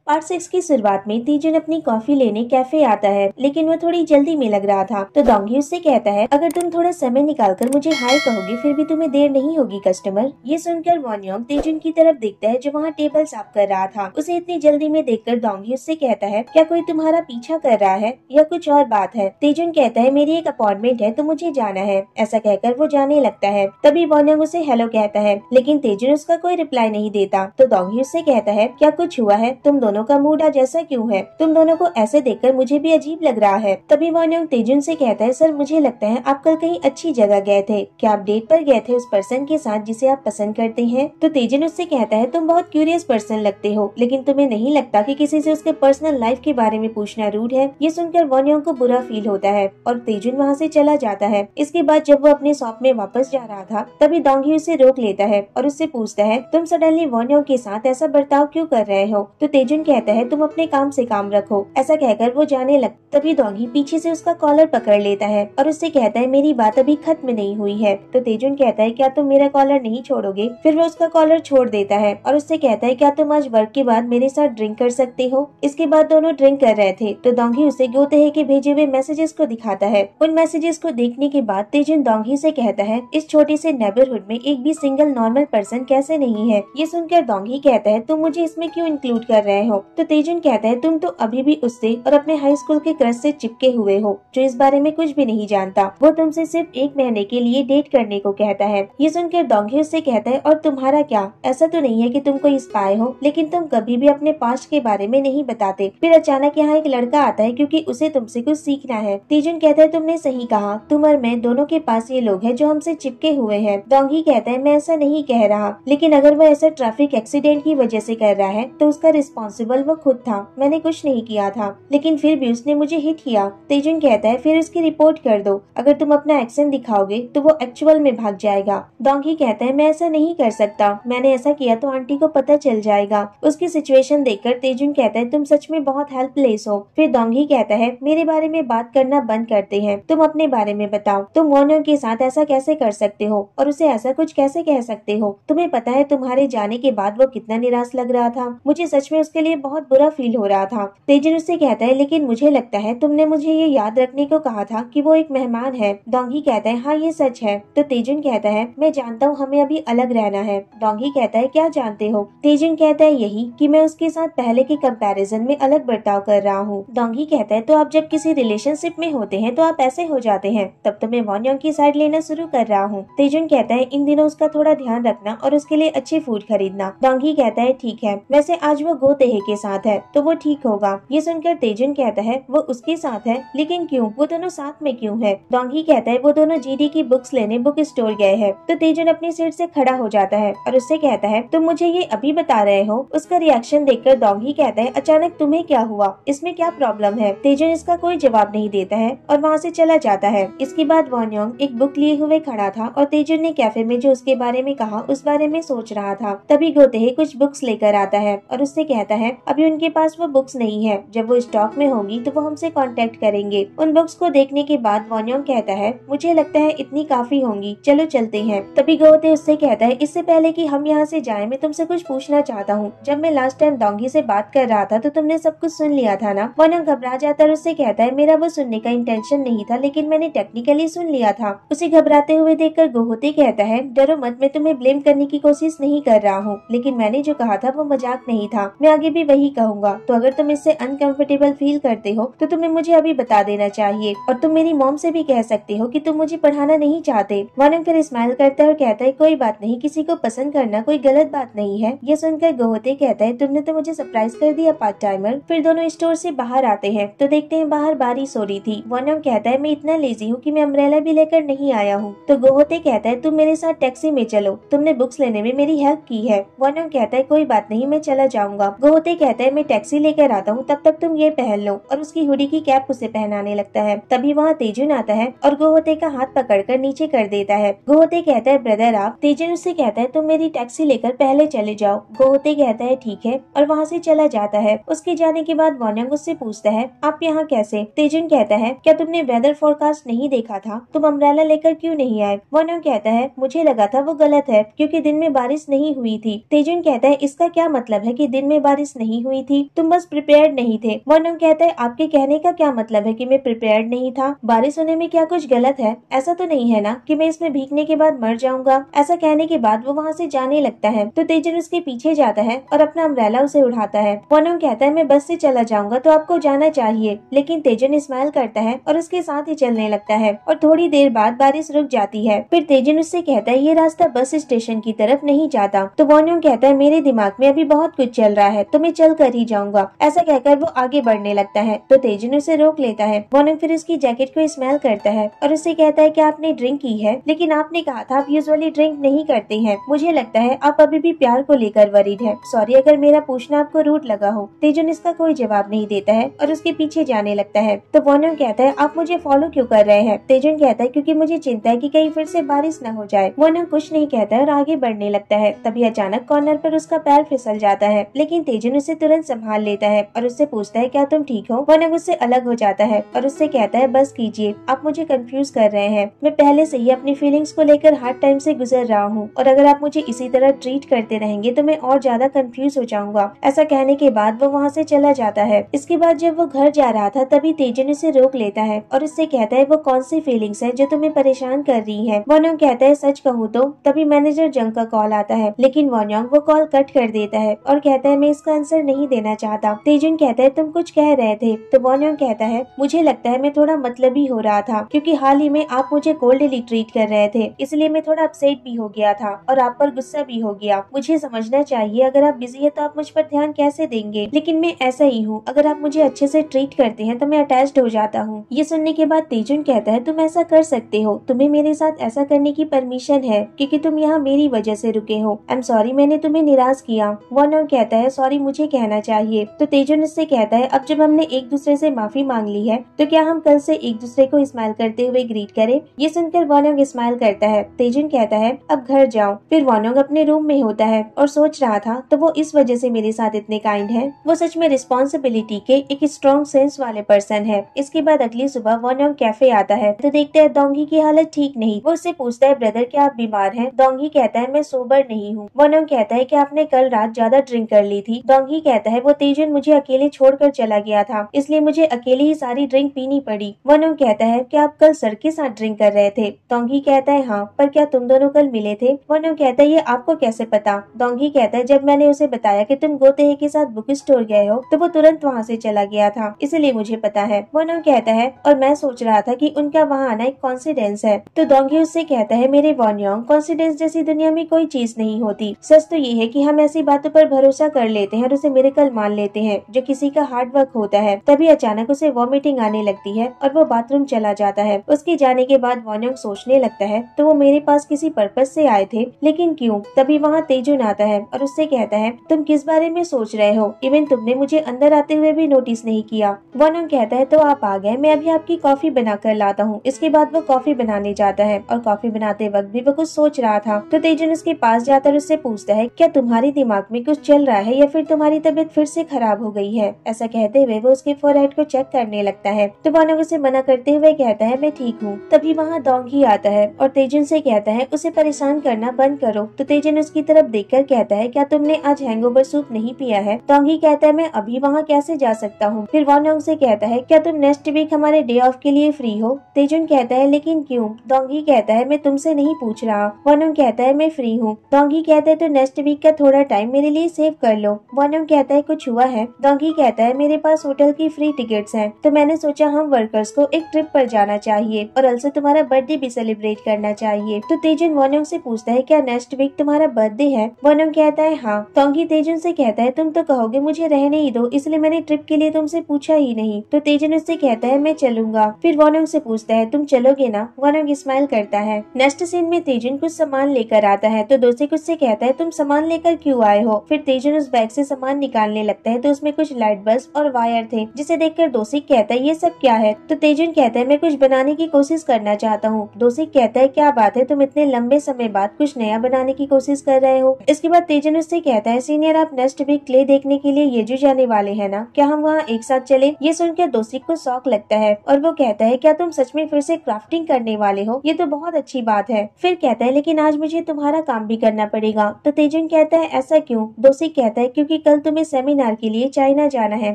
Part 6 की शुरुआत में तेजुन अपनी कॉफी लेने कैफे आता है, लेकिन वो थोड़ी जल्दी में लग रहा था। तो डोंगी उससे कहता है, अगर तुम थोड़ा समय निकालकर मुझे हाय कहोगे फिर भी तुम्हें देर नहीं होगी कस्टमर। ये सुनकर वॉन योंग तेजुन की तरफ देखता है जो वहाँ टेबल साफ कर रहा था। उसे इतनी जल्दी में देखकर डोंगी उससे कहता है, क्या कोई तुम्हारा पीछा कर रहा है या कुछ और बात है? तेजुन कहता है, मेरी एक अपॉइंटमेंट है तो मुझे जाना है। ऐसा कहकर वो जाने लगता है। तभी वॉन योंग उसे हेलो कहता है, लेकिन तेजुन उसका कोई रिप्लाई नहीं देता। तो डोंगी उससे कहता है, क्या कुछ हुआ है? तुम दोनों का मूड आज ऐसा क्यों है? तुम दोनों को ऐसे देखकर मुझे भी अजीब लग रहा है। तभी वॉन योंग तेजुन से कहता है, सर मुझे लगता है आप कल कहीं अच्छी जगह गए थे। क्या आप डेट पर गए थे उस पर्सन के साथ जिसे आप पसंद करते हैं? तो तेजुन उससे कहता है, तुम बहुत क्यूरियस पर्सन लगते हो, लेकिन तुम्हें नहीं लगता कि किसी से उसके पर्सनल लाइफ के बारे में पूछना रूड है? ये सुनकर वॉन योंग को बुरा फील होता है और तेजुन वहाँ से चला जाता है। इसके बाद जब वो अपने शॉप में वापस जा रहा था तभी डोंगी उसे रोक लेता है और उससे पूछता है, तुम सडनली वॉन योंग के साथ ऐसा बर्ताव क्यों कर रहे हो? तो तेजुन कहता है, तुम अपने काम से काम रखो। ऐसा कहकर वो जाने लग। तभी डोंगी पीछे से उसका कॉलर पकड़ लेता है और उससे कहता है, मेरी बात अभी खत्म नहीं हुई है। तो तेजुन कहता है, क्या तुम मेरा कॉलर नहीं छोड़ोगे? फिर वो उसका कॉलर छोड़ देता है और उससे कहता है, क्या तुम आज वर्क के बाद मेरे साथ ड्रिंक कर सकते हो? इसके बाद दोनों ड्रिंक कर रहे थे तो डोंगी उसे गोतेहे के भेजे हुए मैसेजेस को दिखाता है। उन मैसेजेस को देखने के बाद तेजुन डोंगी से कहता है, इस छोटे से नेबरहुड में एक भी सिंगल नॉर्मल पर्सन कैसे नहीं है? ये सुनकर डोंगी कहता है, तुम मुझे इसमें क्यों इंक्लूड कर रहे हो? तो तेजुन कहता है, तुम तो अभी भी उससे और अपने हाई स्कूल के क्रश से चिपके हुए हो जो इस बारे में कुछ भी नहीं जानता। वो तुमसे सिर्फ 1 महीने के लिए डेट करने को कहता है। ये सुनकर डोंगी उससे कहता है, और तुम्हारा क्या? ऐसा तो नहीं है कि तुम कोई स्पाई हो, लेकिन तुम कभी भी अपने पास्ट के बारे में नहीं बताते। फिर अचानक यहाँ एक लड़का आता है क्योंकि उसे तुमसे कुछ सीखना है। तेजुन कहता है, तुमने सही कहा, तुम और मैं दोनों के पास ये लोग हैं जो हमसे चिपके हुए हैं। डोंगी कहता है, मैं ऐसा नहीं कह रहा, लेकिन अगर वो ऐसा ट्रैफिक एक्सीडेंट की वजह से कर रहा है तो उसका रिस्पॉन्सिबल वो खुद था, मैंने कुछ नहीं किया था, लेकिन फिर भी उसने मुझे हिट किया। तेजुन कहता है, फिर उसकी रिपोर्ट कर दो, अगर तुम अपना एक्शन दिखाओगे तो वो एक्चुअल में भाग जाएगा। डोंगी कहता है, मैं ऐसा नहीं कर सकता, मैंने ऐसा किया तो आंटी को पता चल जाएगा। उसकी सिचुएशन देखकर तेजुन कहता है, तुम सच में बहुत हेल्पलेस हो। फिर डोंगी कहता है, मेरे बारे में बात करना बंद करते हैं, तुम अपने बारे में बताओ। तुम वॉन योंग के साथ ऐसा कैसे कर सकते हो और उसे ऐसा कुछ कैसे कह सकते हो? तुम्हें पता है तुम्हारे जाने के बाद वो कितना निराश लग रहा था? मुझे सच में उसके लिए बहुत बुरा फील हो रहा था। तेजुन उससे कहता है, लेकिन मुझे लगता है तुमने मुझे ये याद रखने को कहा था कि वो एक मेहमान है। डोंगी कहता है, हाँ ये सच है। तो तेजुन कहता है, मैं जानता हूँ हमें अभी अलग रहना है। डोंगी कहता है, क्या जानते हो? तेजुन कहता है, यही कि मैं उसके साथ पहले के कंपैरिजन में अलग बर्ताव कर रहा हूँ। डोंगी कहता है, तो आप जब किसी रिलेशनशिप में होते हैं तो आप ऐसे हो जाते हैं, तब तो मैं वॉन योंग की साइड लेना शुरू कर रहा हूँ। तेजुन कहता है, इन दिनों उसका थोड़ा ध्यान रखना और उसके लिए अच्छे फूड खरीदना। डोंगी कहता है, ठीक है, वैसे आज वो गोतेहे के साथ है तो वो ठीक होगा। ये सुनकर तेजुन कहता है, वो उसके साथ है, लेकिन क्यों? वो दोनों साथ में क्यों है? डोंगी कहता है, वो दोनों जीडी की बुक्स लेने बुक स्टोर गए हैं। तो तेजुन अपनी सीट से खड़ा हो जाता है और उससे कहता है, तुम मुझे ये अभी बता रहे हो? उसका रिएक्शन देखकर डोंगी कहता है, अचानक तुम्हें क्या हुआ? इसमें क्या प्रॉब्लम है? तेजुन इसका कोई जवाब नहीं देता है और वहाँ से चला जाता है। इसके बाद वॉन योंग एक बुक लिए हुए खड़ा था और तेजुन ने कैफे में जो उसके बारे में कहा उस बारे में सोच रहा था। तभी गोतेहे कुछ बुक्स लेकर आता है और उससे कहता है, अभी उनके पास वो बुक्स नहीं है, जब वो स्टॉक में होंगी तो वो हमसे कांटेक्ट करेंगे। उन बुक्स को देखने के बाद वॉन योंग कहता है, मुझे लगता है इतनी काफी होंगी, चलो चलते हैं। तभी गोते उससे कहता है, इससे पहले कि हम यहाँ से जाएं मैं तुमसे कुछ पूछना चाहता हूँ। जब मैं लास्ट टाइम डोंगी से बात कर रहा था तो तुमने सब कुछ सुन लिया था ना? वॉन योंग घबरा जाता है, उससे कहता है, मेरा वो सुनने का इंटेंशन नहीं था, लेकिन मैंने टेक्निकली सुन लिया था। उसे घबराते हुए देखकर गोहोते कहता है, डरो मत, मैं तुम्हें ब्लेम करने की कोशिश नहीं कर रहा हूँ, लेकिन मैंने जो कहा था वो मजाक नहीं था, मैं आगे भी वही कहूँगा। तो अगर तुम इससे अनकंफर्टेबल फील करते हो तो तुम्हें मुझे अभी बता देना चाहिए, और तुम मेरी मॉम से भी कह सकते हो कि तुम मुझे पढ़ाना नहीं चाहते। वॉन फिर स्माइल करता है और कहता है, कोई बात नहीं, किसी को पसंद करना कोई गलत बात नहीं है। ये सुनकर गोहोते कहता है, तुमने तो मुझे सरप्राइज कर दिया पार्ट टाइमर। फिर दोनों स्टोर से बाहर आते हैं तो देखते हैं बाहर बारिश हो रही थी। वॉन कहता है, मैं इतना लेजी हूँ कि मैं अम्ब्रेला भी लेकर नहीं आया हूँ। तो गोहोते कहता है, तुम मेरे साथ टैक्सी में चलो, तुमने बुक्स लेने में मेरी हेल्प की है। वॉन कहता है, कोई बात नहीं, मैं चला जाऊंगा। गोहोते कहता है, मैं टैक्सी लेकर आता हूँ, तब तक तुम ये पहन लो, और उसकी हुडी की कैप उसे पहनाने लगता है। तभी वहाँ तेजुन आता है और गोहोते का हाथ पकड़कर नीचे कर देता है। गोहोते कहता है, ब्रदर आप। तेजुन उससे कहता है, तुम मेरी टैक्सी लेकर पहले चले जाओ। गोहोते कहता है, ठीक है, और वहाँ से चला जाता है। उसके जाने के बाद वॉन उससे पूछता है, आप यहाँ कैसे? तेजुन कहता है, क्या तुमने वेदर फोरकास्ट नहीं देखा था? तुम अम्ब्रेला लेकर क्यों नहीं आए? वॉन कहता है, मुझे लगा था वो गलत है क्योंकि दिन में बारिश नहीं हुई थी। तेजुन कहता है, इसका क्या मतलब है कि दिन में बारिश बारिश नहीं हुई थी, तुम बस प्रिपेयर्ड नहीं थे। वॉन्ग कहता है आपके कहने का क्या मतलब है कि मैं प्रिपेयर्ड नहीं था? बारिश होने में क्या कुछ गलत है? ऐसा तो नहीं है ना कि मैं इसमें भीगने के बाद मर जाऊंगा। ऐसा कहने के बाद वो वहाँ से जाने लगता है तो तेजन उसके पीछे जाता है और अपना अम्ब्रेला उसे उठाता है। वॉन्ग कहता है मैं बस से चला जाऊंगा तो आपको जाना चाहिए, लेकिन तेजन स्माइल करता है और उसके साथ ही चलने लगता है और थोड़ी देर बाद बारिश रुक जाती है। फिर तेजन उससे कहता है ये रास्ता बस स्टेशन की तरफ नहीं जाता। तो वॉन्ग कहता है मेरे दिमाग में अभी बहुत कुछ चल रहा है तो मैं चल कर ही जाऊंगा। ऐसा कहकर वो आगे बढ़ने लगता है तो तेजन उसे रोक लेता है। वॉन्ग फिर उसकी जैकेट को स्मेल करता है और उससे कहता है कि आपने ड्रिंक की है, लेकिन आपने कहा था आप यूजुअली ड्रिंक नहीं करते हैं। मुझे लगता है आप अभी भी प्यार को लेकर वरीड है। सॉरी अगर मेरा पूछना आपको रूड लगा हो। तेजन इसका कोई जवाब नहीं देता है और उसके पीछे जाने लगता है। तो वॉन्ग कहता है आप मुझे फॉलो क्यों कर रहे हैं? तेजन कहता है क्योंकि मुझे चिंता है कि कहीं फिर से बारिश न हो जाए। वॉन्ग कुछ नहीं कहता है और आगे बढ़ने लगता है। तभी अचानक कॉर्नर पर उसका पैर फिसल जाता है, लेकिन तेजन उसे तुरंत संभाल लेता है और उससे पूछता है क्या तुम ठीक हो? वॉन्ग उससे अलग हो जाता है और उससे कहता है बस कीजिए, आप मुझे कंफ्यूज कर रहे हैं। मैं पहले से ही अपनी फीलिंग्स को लेकर हार्ड टाइम से गुजर रहा हूँ और अगर आप मुझे इसी तरह ट्रीट करते रहेंगे तो मैं और ज्यादा कंफ्यूज हो जाऊंगा। ऐसा कहने के बाद वो वहाँ से चला जाता है। इसके बाद जब वो घर जा रहा था तभी तेजन उसे रोक लेता है और उससे कहता है वो कौन सी फीलिंग्स है जो तुम्हें परेशान कर रही है? वॉन्ग कहता है सच कहूँ तो। तभी मैनेजर जंग का कॉल आता है, लेकिन वॉन्ग वो कॉल कट कर देता है और कहता है मैं इसका आंसर नहीं देना चाहता। तेजन कहता है तुम कुछ कह रहे थे? तो वॉन्ग कहता है मुझे लगता है मैं थोड़ा मतलबी हो रहा था क्योंकि हाल ही में आप मुझे कोल्डली ट्रीट कर रहे थे, इसलिए मैं थोड़ा अपसेट भी हो गया था और आप पर गुस्सा भी हो गया। मुझे समझना चाहिए अगर आप बिजी है तो आप मुझ पर ध्यान कैसे देंगे, लेकिन मैं ऐसा ही हूँ। अगर आप मुझे अच्छे से ट्रीट करते हैं तो मैं अटैच्ड हो जाता हूँ। ये सुनने के बाद तेजन कहता है तुम ऐसा कर सकते हो, तुम्हें मेरे साथ ऐसा करने की परमिशन है क्योंकि तुम यहाँ मेरी वजह से रुके हो। आई एम सॉरी मैंने तुम्हें निराश किया। वॉन्ग कहता है सॉरी मुझे कहना चाहिए। तो तेजन उससे कहता है अब जब हमने एक दूसरे से माफी मांग ली है तो क्या हम कल से एक दूसरे को स्माइल करते हुए ग्रीट करें? ये सुनकर वॉन्ग स्माइल करता है। तेजन कहता है अब घर जाओ। फिर वॉन्ग अपने रूम में होता है और सोच रहा था तो वो इस वजह से मेरे साथ इतने काइंड है। वो सच में रिस्पॉन्सिबिलिटी के एक स्ट्रॉन्ग सेंस वाले पर्सन है। इसके बाद अगली सुबह वॉन्ग कैफे आता है तो देखता है डोंगी की हालत ठीक नहीं। वो उससे पूछता है ब्रदर क्या आप बीमार हैं? डोंगी कहता है मैं सोबर नहीं हूँ। वॉन्ग कहता है कि आपने कल रात ज्यादा ड्रिंक कर ली थी। डोंगी कहता है वो तेजन मुझे अकेले छोड़कर चला गया था, इसलिए मुझे अकेले ही सारी ड्रिंक पीनी पड़ी। वॉन्ग कहता है कि आप कल सर के साथ ड्रिंक कर रहे थे? डोंगी कहता है हाँ, पर क्या तुम दोनों कल मिले थे? वॉन्ग कहता है ये आपको कैसे पता? डोंगी कहता है जब मैंने उसे बताया कि तुम गोतेहे के साथ बुक स्टोर गए हो तो वो तुरंत वहाँ से चला गया था, इसलिए मुझे पता है। वॉन्ग कहता है और मैं सोच रहा था कि उनका वहाँ आना एक कॉन्सिडेंस है। तो डोंगी उससे कहता है मेरे वॉन्ग कॉन्सिडेंस जैसी दुनिया में कोई चीज नहीं होती। सच तो ये है कि हम ऐसी बातों पर भरोसा कर लेते हैं और उसे मिरेकल मान लेते हैं जो किसी का हार्ड वर्क होता है। तभी अचानक उसे वॉमिटिंग आने लगती है और वो बाथरूम चला जाता है। उसके जाने के बाद वॉन्ग सोचने लगता है तो वो मेरे पास किसी पर्पज से आए थे, लेकिन क्यों? तभी वहाँ तेजुन आता है और उससे कहता है तुम किस बारे में सोच रहे हो? इवन तुमने मुझे अंदर आते हुए भी नोटिस नहीं किया। वॉन्ग कहता है तो आप आ गए, मैं अभी आपकी कॉफी बना कर लाता हूँ। इसके बाद वो कॉफी बनाने जाता है और कॉफी बनाते वक्त भी वो कुछ सोच रहा था। तो तेजुन उसके पास जाता और उससे पूछता है क्या तुम्हारे दिमाग में कुछ चल रहा है या फिर तुम्हारी तबीयत फिर से खराब हो गई है? ऐसा कहते हुए वो उसके फोरहेड को चेक करने लगता है। तो वॉन्ग उसे मना करते हुए कहता है मैं ठीक हूँ। तभी वहाँ डोंगी आता है और तेजुन से कहता है उसे परेशान करना बंद करो। तो तेजुन उसकी तरफ देखकर कहता है क्या तुमने आज हैंगओवर सूप नहीं पिया है? डोंगी कहता है मैं अभी वहाँ कैसे जा सकता हूँ? फिर वॉन्ग से कहता है क्या तुम नेक्स्ट वीक हमारे डे ऑफ के लिए फ्री हो? तेजुन कहता है लेकिन क्यों? डोंगी कहता है मैं तुमसे नहीं पूछ रहा। वॉन्ग कहता है मैं फ्री हूँ। डोंगी कहता है तो नेक्स्ट वीक का थोड़ा टाइम मेरे लिए सेव कर लो। वॉन्ग कहता है कुछ हुआ है? डोंगी कहता है मेरे पास होटल की फ्री टिकट्स हैं, तो मैंने सोचा हम वर्कर्स को एक ट्रिप पर जाना चाहिए और अलसे तुम्हारा बर्थडे भी सेलिब्रेट करना चाहिए। तो तेजुन वॉन्ग से पूछता है क्या नेक्स्ट वीक तुम्हारा बर्थडे है? वॉन्ग कहता है हाँ। डोंगी तेजुन से कहता है तुम तो कहोगे मुझे रहने ही दो, इसलिए मैंने ट्रिप के लिए तुमसे पूछा ही नहीं। तो तेजुन उससे कहता है मैं चलूंगा। फिर वॉन्ग से पूछता है तुम चलोगे ना? वॉन्ग स्माइल करता है। नेक्स्ट सीन में तेजुन कुछ सामान लेकर आता है तो दोषिक उससे कहता है तुम सामान लेकर क्यों आए हो? फिर तेजुन उस बैग से सामान निकालने लगता है तो उसमें कुछ लाइट बल्ब और वायर थे, जिसे देखकर दोषिक कहता है ये सब क्या है? तो तेजुन कहता है मैं कुछ बनाने की कोशिश करना चाहता हूँ। दोषिक कहता है क्या बात है, तुम इतने लंबे समय बाद कुछ नया बनाने की कोशिश कर रहे हो? इसके बाद तेजुन उससे कहता है सीनियर आप नेक्स्ट वीक क्ले देखने के लिए येजू जाने वाले है ना, क्या हम वहाँ एक साथ चले? ये सुनकर दोषिक को शौक लगता है और वो कहता है क्या तुम सच में फिर से क्राफ्टिंग करने वाले हो? ये तो बहुत अच्छी बात है। फिर कहता है लेकिन आज मुझे तुम्हारा काम भी करना पड़ेगा। तो तेजुन कहता है ऐसा क्यों? दोषिक कहता है क्योंकि कल तुम्हें सेमिनार के लिए चाइना जाना है।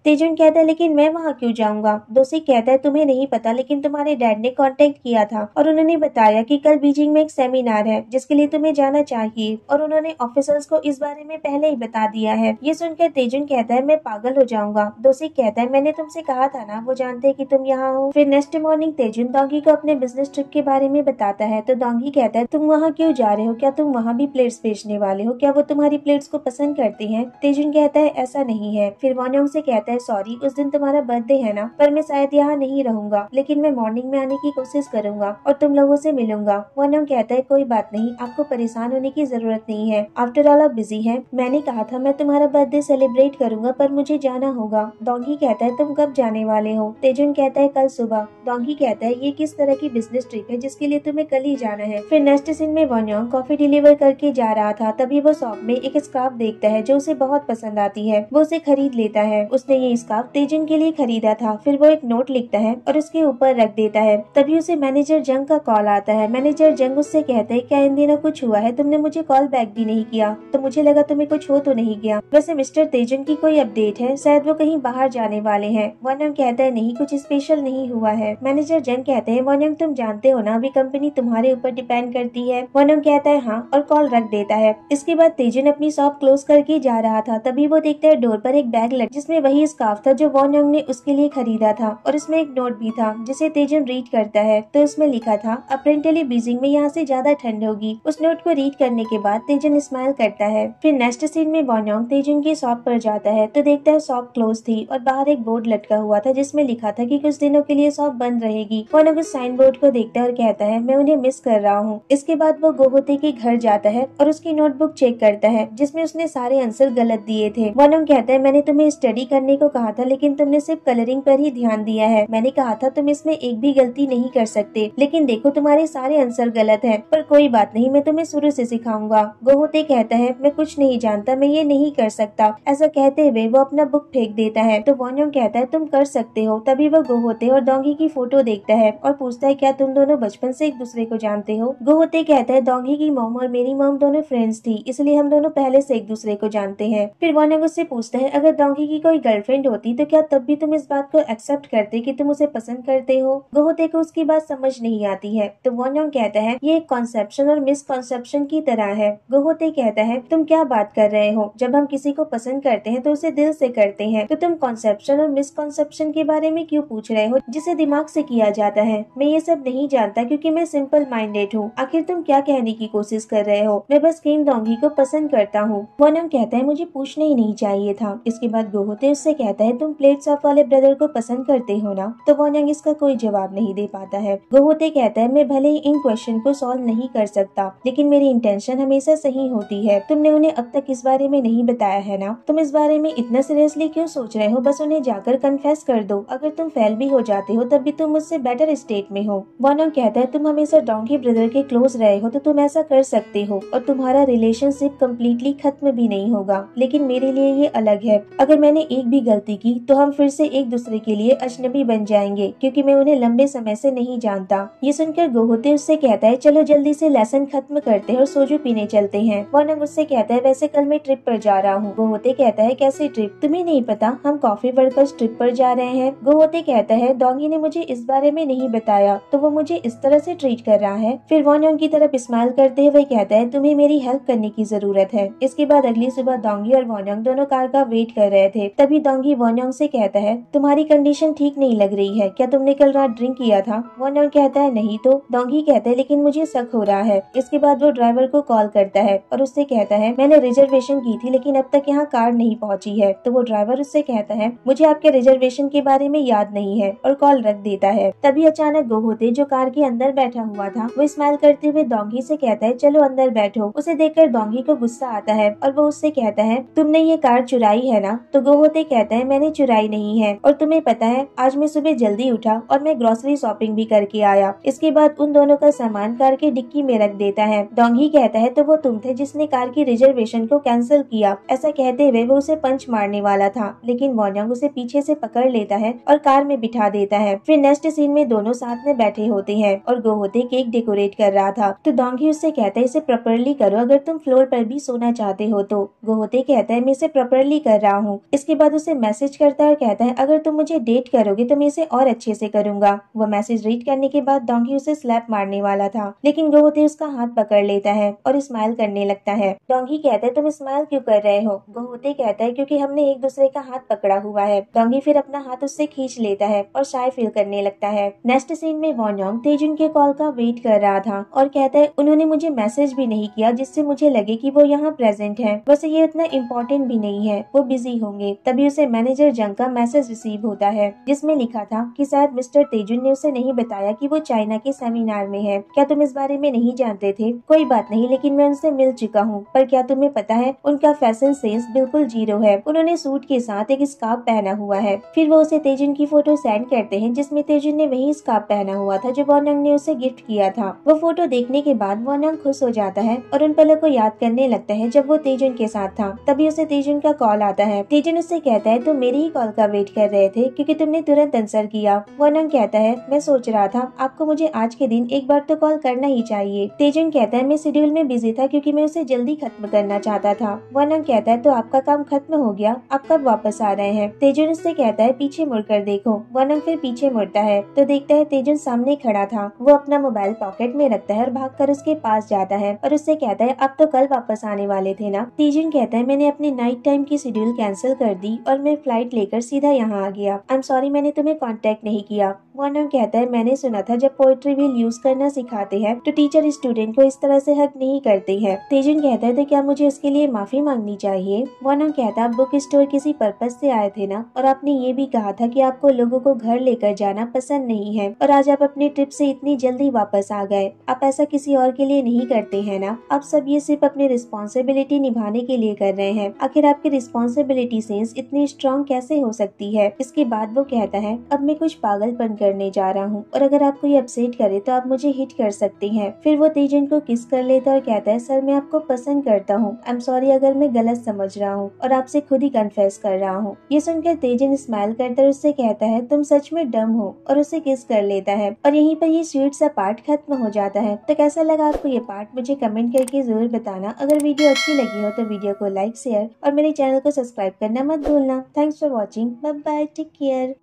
तेजुन कहता है लेकिन मैं वहाँ क्यों जाऊँगा। दोषी कहता है तुम्हें नहीं पता, लेकिन तुम्हारे डैड ने कांटेक्ट किया था और उन्होंने बताया कि कल बीजिंग में एक सेमिनार है जिसके लिए तुम्हें जाना चाहिए, और उन्होंने ऑफिसर्स को इस बारे में पहले ही बता दिया है। ये सुनकर तेजुन कहता है मैं पागल हो जाऊंगा। दोषी कहता है मैंने तुमसे कहा था ना, वो जानते हैं कि तुम यहाँ हो। फिर नेक्स्ट मॉर्निंग तेजुन डोंगी को अपने बिजनेस ट्रिप के बारे में बताता है तो डोंगी कहता है तुम वहाँ क्यों जा रहे हो, क्या तुम वहाँ भी प्लेट्स बेचने वाले हो, क्या वो तुम्हारी प्लेट्स को पसंद करती हैं। तेजुन कहता है ऐसा नहीं है। फिर वॉन्योंग से कहता है सॉरी, उस दिन तुम्हारा बर्थडे है ना, पर मैं शायद यहाँ नहीं रहूंगा, लेकिन मैं मॉर्निंग में आने की कोशिश करूंगा और तुम लोगों से मिलूंगा। वॉन्योंग कहता है कोई बात नहीं, आपको परेशान होने की जरूरत नहीं है, आफ्टर ऑल आप बिजी हैं। मैंने कहा था मैं तुम्हारा बर्थडे सेलिब्रेट करूंगा, पर मुझे जाना होगा। डोंगी कहता है तुम कब जाने वाले हो। तेजुन कहता है कल सुबह। डोंगी कहता है ये किस तरह की बिजनेस ट्रिप है जिसके लिए तुम्हें कल ही जाना है। फिर नेक्स्ट सीन में वॉन्योंग कॉफी डिलीवर करके जा रहा था, तभी वो शॉप में एक स्कार्फ देखता है जो उसे बहुत पसंद आती है। वो उसे खरीद लेता है। उसने ये स्कार्फ तेजुन के लिए खरीदा था। फिर वो एक नोट लिखता है और उसके ऊपर रख देता है। तभी उसे मैनेजर जंग का कॉल आता है। मैनेजर जंग उससे कहते हैं क्या इन दिनों कुछ हुआ है, तुमने मुझे कॉल बैक भी नहीं किया, तो मुझे लगा तुम्हें कुछ हो तो नहीं गया। वैसे मिस्टर तेजुन की कोई अपडेट है, शायद वो कहीं बाहर जाने वाले हैं। वॉन्योंग कहता है नहीं, कुछ स्पेशल नहीं हुआ है। मैनेजर जंग कहते हैं वॉन्योंग तुम जानते हो ना अभी कंपनी तुम्हारे ऊपर डिपेंड करती है। वॉन्योंग कहता है हाँ, और कॉल रख देता है। इसके बाद तेजुन अपनी शॉप क्लोज करके जा रहा था, तभी वो देखता है डोर पर एक बैग लगा जिसमें वही स्कार्फ था जो वॉन्योंग ने उसके लिए खरीदा था, और इसमें एक नोट भी था जिसे तेजुन रीड करता है। तो उसमें लिखा था अप्रेंटली बीजिंग में यहाँ से ज्यादा ठंड होगी। उस नोट को रीड करने के बाद तेजुन स्माइल करता है। फिर नेक्स्ट सीन में वॉन्योंग तेजुन की शॉप पर जाता है तो देखता है शॉप क्लोज थी और बाहर एक बोर्ड लटका हुआ था जिसमें लिखा था कि कुछ दिनों के लिए शॉप बंद रहेगी। वॉन्योंग उस साइन बोर्ड को देखता है और कहता है मैं उन्हें मिस कर रहा हूँ। इसके बाद वो गोहोते के घर जाता है और उसकी नोटबुक चेक करता है जिसमें उसने सारे आंसर गलत दिए थे। वॉन्योंग कहता है मैंने तुम्हें स्टडी करने को कहा था, लेकिन तुमने सिर्फ कलरिंग पर ही ध्यान दिया है। मैंने कहा था तुम इसमें एक भी गलती नहीं कर सकते, लेकिन देखो तुम्हारे सारे आंसर गलत हैं। पर कोई बात नहीं, मैं तुम्हें शुरू से सिखाऊंगा। गोहोते कहता है मैं कुछ नहीं जानता, मैं ये नहीं कर सकता। ऐसा कहते हुए वो अपना बुक फेंक देता है। तो वॉन्योंग कहता है तुम कर सकते हो। तभी वो गोहोते और डोंगी की फोटो देखता है और पूछता है क्या तुम दोनों बचपन से एक दूसरे को जानते हो। गोहोते कहता है डोंगी की मॉम और मेरी मॉम दोनों फ्रेंड्स थी, इसलिए हम दोनों पहले से एक दूसरे को जानते हैं। फिर वॉन्योंग उससे पूछता है अगर डोंगी की कोई गर्लफ्रेंड होती तो क्या तब भी तुम इस बात को एक्सेप्ट करते कि तुम उसे पसंद करते हो। गोहोते को उसकी बात समझ नहीं आती है। तो वॉन्योंग कहता है ये एक कॉन्सेप्शन और मिसकॉन्सेप्शन की तरह है। गोहोते कहता है तुम क्या बात कर रहे हो, जब हम किसी को पसंद करते हैं तो उसे दिल से करते हैं, तो तुम कॉन्सेप्शन और मिसकॉन्सेप्शन के बारे में क्यों पूछ रहे हो जिसे दिमाग से किया जाता है। मैं ये सब नहीं जानता क्योंकि मैं सिंपल माइंडेड हूँ। आखिर तुम क्या कहने की कोशिश कर रहे हो, मैं बस किम डोंगी को पसंद करता हूँ। वॉन्योंग कहता है मुझे पूछना ही नहीं चाहिए था। इसके बाद गोहोते उससे कहता है तुम प्लेट्स ऑफ वाले ब्रदर को पसंद करते हो ना। तो वॉन्योंग इसका कोई जवाब नहीं दे पाता है। गोहोते कहता है मैं भले ही इन क्वेश्चन को सॉल्व नहीं कर सकता, लेकिन मेरी इंटेंशन हमेशा सही होती है। तुमने उन्हें अब तक इस बारे में नहीं बताया है ना, तुम इस बारे में इतना सीरियसली क्यों सोच रहे हो। बस उन्हें जाकर कन्फेस कर दो। अगर तुम फेल भी हो जाते हो तब भी तुम मुझसे बेटर स्टेट में हो। वॉन्योंग कहता है तुम हमेशा डोंगी ब्रदर के क्लोज रहे हो तो तुम ऐसा कर सकते हो और तुम्हारा रिलेशनशिप कम्प्लीटली खत्म भी नहीं होगा, लेकिन मेरे लिए ये अलग है। अगर मैंने एक भी गलती की तो हम फिर से एक दूसरे के लिए अजनबी बन जाएंगे, क्योंकि मैं उन्हें लंबे समय से नहीं जानता। ये सुनकर गोहोते उससे कहता है चलो जल्दी से लेसन खत्म करते हैं और सोजू पीने चलते हैं। वॉन्योंग उससे कहता है वैसे कल मैं ट्रिप पर जा रहा हूँ। गोहोते कहता है कैसे ट्रिप, तुम्हें नहीं पता हम कॉफी वर्कर्स ट्रिप पर जा रहे हैं। गोहोते कहता है डोंगी ने मुझे इस बारे में नहीं बताया तो वो मुझे इस तरह से ट्रीट कर रहा है। फिर वॉन्योंग की तरफ स्माइल करते हुए कहता है तुम्हें मेरी हेल्प करने की जरूरत है। इसके बाद अगली सुबह डोंगी और वॉन्योंग दोनों कार का वेट कर रहे थे। तभी डोंगी वॉन्योंग से कहता है तुम्हारी कंडीशन ठीक नहीं लग रही है, क्या तुमने कल रात ड्रिंक किया था। वॉन्योंग कहता है नहीं। तो डोंगी कहता है लेकिन मुझे शक हो रहा है। इसके बाद वो ड्राइवर को कॉल करता है और उससे कहता है मैंने रिजर्वेशन की थी लेकिन अब तक यहाँ कार नहीं पहुँची है। तो वो ड्राइवर उससे कहता है मुझे आपके रिजर्वेशन के बारे में याद नहीं है और कॉल रख देता है। तभी अचानक गोहोते जो कार के अंदर बैठा हुआ था वो स्माइल करते हुए डोंगी से कहता है चलो अंदर बैठो। उसे देखकर डोंगी को गुस्सा आता है और वो उससे कहता है तुमने ये कार चुराई है ना। तो गोहोते कहता है मैंने चुराई नहीं है और तुम्हें पता है आज मैं सुबह जल्दी उठा और मैं ग्रोसरी शॉपिंग भी करके आया। इसके बाद उन दोनों का सामान कार के डिक्की में रख देता है। डोंगी कहता है तो वो तुम थे जिसने कार की रिजर्वेशन को कैंसिल किया। ऐसा कहते हुए वो उसे पंच मारने वाला था, लेकिन वॉन्योंग उसे पीछे से पकड़ लेता है और कार में बिठा देता है। फिर नेक्स्ट सीन में दोनों साथ में बैठे होते हैं और गोहोते केक डेकोरेट कर रहा था। तो डोंगी उससे कहता है इसे प्रॉपर्ली करो अगर तुम फ्लोर पर भी सोना चाहते हो तो। गोहोते कहता कहता है मैं इसे प्रॉपरली कर रहा हूँ। इसके बाद उसे मैसेज करता है और कहता है अगर तुम मुझे डेट करोगे तो मैं इसे और अच्छे से करूंगा। वो मैसेज रीड करने के बाद डोंगी उसे स्लैप मारने वाला था, लेकिन गोहोते उसका हाथ पकड़ लेता है और स्माइल करने लगता है। डोंगी कहता है तुम स्माइल क्यों कर रहे हो? गोहोते कहता है क्योंकि हमने एक दूसरे का हाथ पकड़ा हुआ है। डोंगी फिर अपना हाथ उससे खींच लेता है और शाय फील करने लगता है। नेक्स्ट सीन में वॉन योंग तेजुन के कॉल का वेट कर रहा था और कहता है उन्होंने मुझे मैसेज भी नहीं किया जिससे मुझे लगे कि वो यहाँ प्रेजेंट है। वैसे ये इतना इम्पोर्टेंट भी नहीं है, वो बिजी होंगे। तभी उसे मैनेजर जंग का मैसेज रिसीव होता है जिसमें लिखा था कि शायद मिस्टर तेजुन ने उसे नहीं बताया कि वो चाइना के सेमिनार में है। क्या तुम इस बारे में नहीं जानते थे? कोई बात नहीं, लेकिन मैं उनसे मिल चुका हूँ। पर क्या तुम्हें पता है उनका फैशन सेंस बिल्कुल जीरो है। उन्होंने सूट के साथ एक स्कार्फ पहना हुआ है। फिर वो उसे तेजुन की फोटो सेंड करते हैं जिसमें तेजुन ने वही स्कार्फ पहना हुआ था जो वॉन योंग ने उसे गिफ्ट किया था। वो फोटो देखने के बाद वॉन योंग खुश हो जाता है और उन पलों को याद करने लगता है जब वो तेजुन के साथ था। तभी उसे तेजुन का कॉल आता है। तेजुन उससे कहता है तुम मेरी ही कॉल का वेट कर रहे थे क्योंकि तुमने तुरंत आंसर किया। वॉन योंग कहता है मैं सोच रहा था आपको मुझे आज के दिन एक बार तो कॉल करना ही चाहिए। तेजुन कहता है मैं शेड्यूल में बिजी था क्योंकि मैं उसे जल्दी खत्म करना चाहता था। वॉन योंग कहता है तो आपका काम खत्म हो गया, आप कब वापस आ रहे हैं? तेजुन उससे कहता है पीछे मुड़कर देखो। वॉन योंग फिर पीछे मुड़ता है तो देखता है तेजुन सामने खड़ा था। वो अपना मोबाइल पॉकेट में रखता है और भागकर उसके पास जाता है और उससे कहता है आप तो कल वापस आने वाले थे ना? तेजुन कहता है मैंने अपनी नाइट टाइम की शेड्यूल कैंसिल कर दी और मैं फ्लाइट लेकर सीधा यहाँ आ गया। आई एम सॉरी मैंने तुम्हें कांटेक्ट नहीं किया। वॉन योंग कहता है मैंने सुना था जब पोएट्री व्हील यूज करना सिखाते हैं तो टीचर स्टूडेंट को इस तरह से हक नहीं करते हैं। तेजुन कहता है तो क्या मुझे इसके लिए माफी मांगनी चाहिए? वॉन योंग कहता है बुक स्टोर किसी पर्पज से आए थे ना, और आपने ये भी कहा था कि आपको लोगों को घर लेकर जाना पसंद नहीं है, और आज आप अपनी ट्रिप से इतनी जल्दी वापस आ गए। आप ऐसा किसी और के लिए नहीं करते हैं ना? आप सब ये सिर्फ अपनी रिस्पॉन्सिबिलिटी निभाने के लिए कर रहे हैं। आखिर आपकी रिस्पॉन्सिबिलिटी सेंस इतनी स्ट्रॉन्ग कैसे हो सकती है? इसके बाद वो कहता है अब मैं कुछ पागलपन करने जा रहा हूँ और अगर आपको ये अपसेट करे तो आप मुझे हिट कर सकते हैं। फिर वो तेजुन को किस कर लेता और कहता है सर मैं आपको पसंद करता हूँ। आई एम सॉरी अगर मैं गलत समझ रहा हूँ और आपसे खुद ही कन्फेस कर रहा हूँ। ये सुनकर तेजुन स्माइल करता है उससे कहता है तुम सच में डम हो, और उसे किस कर लेता है और यहीं पर ये स्वीट सा पार्ट खत्म हो जाता है। तो कैसा लगा आपको ये पार्ट मुझे कमेंट करके जरूर बताना। अगर वीडियो अच्छी लगी हो तो वीडियो को लाइक शेयर और मेरे चैनल को सब्सक्राइब करना मत भूलना। Thanks for watching, bye bye, take care.